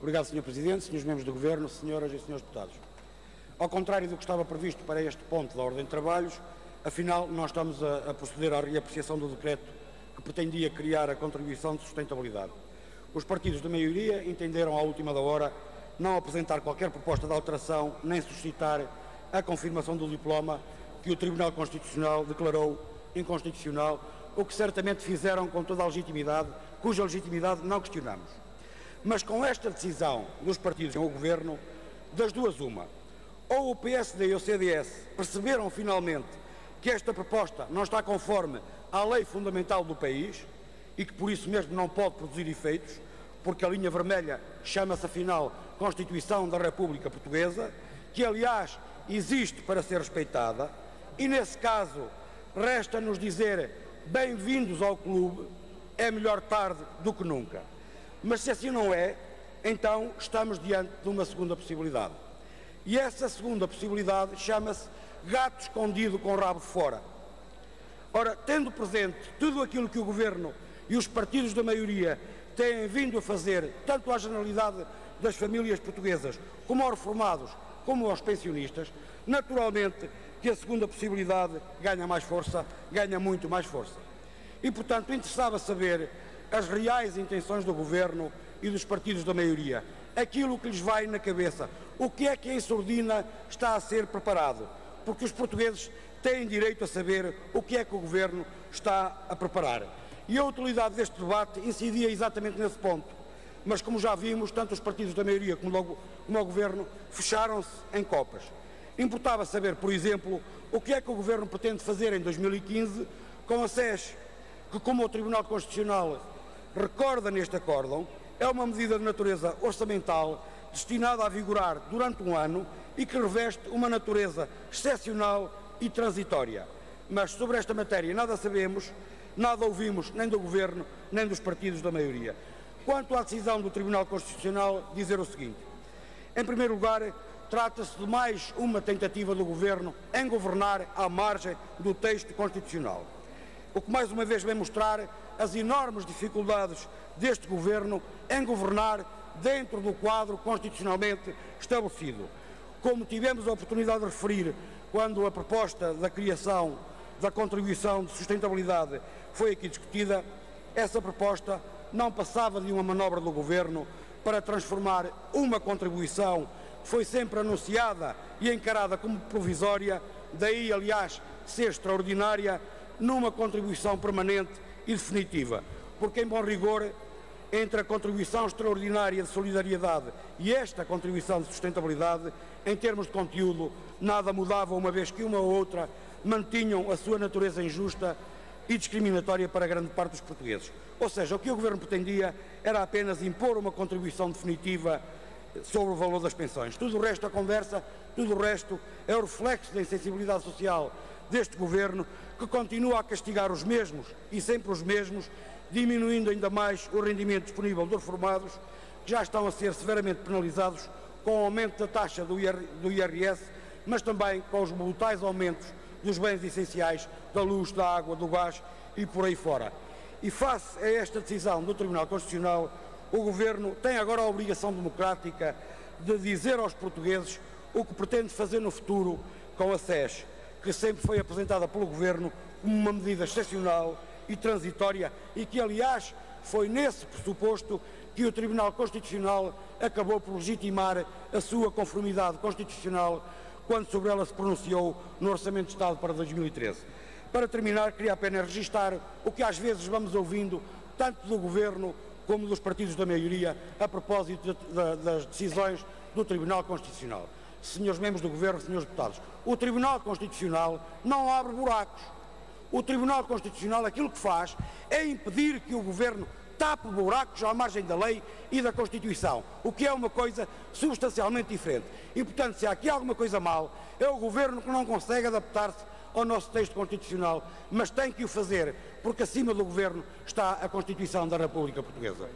Obrigado, Sr. Presidente, Srs. Membros do Governo, Senhoras e Srs. Deputados. Ao contrário do que estava previsto para este ponto da ordem de trabalhos, afinal, nós estamos a proceder à reapreciação do decreto que pretendia criar a contribuição de sustentabilidade. Os partidos da maioria entenderam à última da hora não apresentar qualquer proposta de alteração nem suscitar a confirmação do diploma que o Tribunal Constitucional declarou inconstitucional, o que certamente fizeram com toda a legitimidade, cuja legitimidade não questionamos. Mas com esta decisão dos partidos com o Governo, das duas uma, ou o PSD e o CDS perceberam finalmente que esta proposta não está conforme à lei fundamental do país e que por isso mesmo não pode produzir efeitos, porque a linha vermelha chama-se afinal Constituição da República Portuguesa, que aliás existe para ser respeitada, e nesse caso resta-nos dizer bem-vindos ao clube, é melhor tarde do que nunca. Mas se assim não é, então estamos diante de uma segunda possibilidade. E essa segunda possibilidade chama-se gato escondido com o rabo fora. Ora, tendo presente tudo aquilo que o Governo e os partidos da maioria têm vindo a fazer, tanto à generalidade das famílias portuguesas, como aos reformados, como aos pensionistas, naturalmente que a segunda possibilidade ganha mais força, ganha muito mais força. E, portanto, interessava saber as reais intenções do Governo e dos partidos da maioria, aquilo que lhes vai na cabeça, o que é que em sordina está a ser preparado, porque os portugueses têm direito a saber o que é que o Governo está a preparar. E a utilidade deste debate incidia exatamente nesse ponto, mas como já vimos, tanto os partidos da maioria como o Governo fecharam-se em copas. Importava saber, por exemplo, o que é que o Governo pretende fazer em 2015 com a SES, que, como o Tribunal Constitucional recorda neste acórdão, é uma medida de natureza orçamental destinada a vigorar durante um ano e que reveste uma natureza excepcional e transitória. Mas sobre esta matéria nada sabemos, nada ouvimos nem do Governo nem dos partidos da maioria. Quanto à decisão do Tribunal Constitucional, dizer o seguinte: em primeiro lugar, trata-se de mais uma tentativa do Governo em governar à margem do texto constitucional, o que mais uma vez vem mostrar as enormes dificuldades deste Governo em governar dentro do quadro constitucionalmente estabelecido. Como tivemos a oportunidade de referir quando a proposta da criação da contribuição de sustentabilidade foi aqui discutida, essa proposta não passava de uma manobra do Governo para transformar uma contribuição que foi sempre anunciada e encarada como provisória, daí aliás ser extraordinária, numa contribuição permanente e definitiva, porque em bom rigor, entre a contribuição extraordinária de solidariedade e esta contribuição de sustentabilidade, em termos de conteúdo, nada mudava, uma vez que uma ou outra mantinham a sua natureza injusta e discriminatória para grande parte dos portugueses. Ou seja, o que o Governo pretendia era apenas impor uma contribuição definitiva sobre o valor das pensões. Tudo o resto da conversa, tudo o resto é o reflexo da insensibilidade social deste Governo, que continua a castigar os mesmos e sempre os mesmos, diminuindo ainda mais o rendimento disponível dos reformados, que já estão a ser severamente penalizados com o aumento da taxa do IRS, mas também com os brutais aumentos dos bens essenciais, da luz, da água, do gás e por aí fora. E face a esta decisão do Tribunal Constitucional, o Governo tem agora a obrigação democrática de dizer aos portugueses o que pretende fazer no futuro com a SES, que sempre foi apresentada pelo Governo como uma medida excepcional e transitória e que, aliás, foi nesse pressuposto que o Tribunal Constitucional acabou por legitimar a sua conformidade constitucional quando sobre ela se pronunciou no Orçamento de Estado para 2013. Para terminar, queria apenas registar o que às vezes vamos ouvindo, tanto do Governo como dos partidos da maioria, a propósito das decisões do Tribunal Constitucional. Senhores membros do Governo, senhores deputados, o Tribunal Constitucional não abre buracos. O Tribunal Constitucional aquilo que faz é impedir que o Governo tape buracos à margem da lei e da Constituição, o que é uma coisa substancialmente diferente. E, portanto, se há aqui alguma coisa mal, é o Governo que não consegue adaptar-se ao nosso texto constitucional, mas tem que o fazer, porque acima do Governo está a Constituição da República Portuguesa.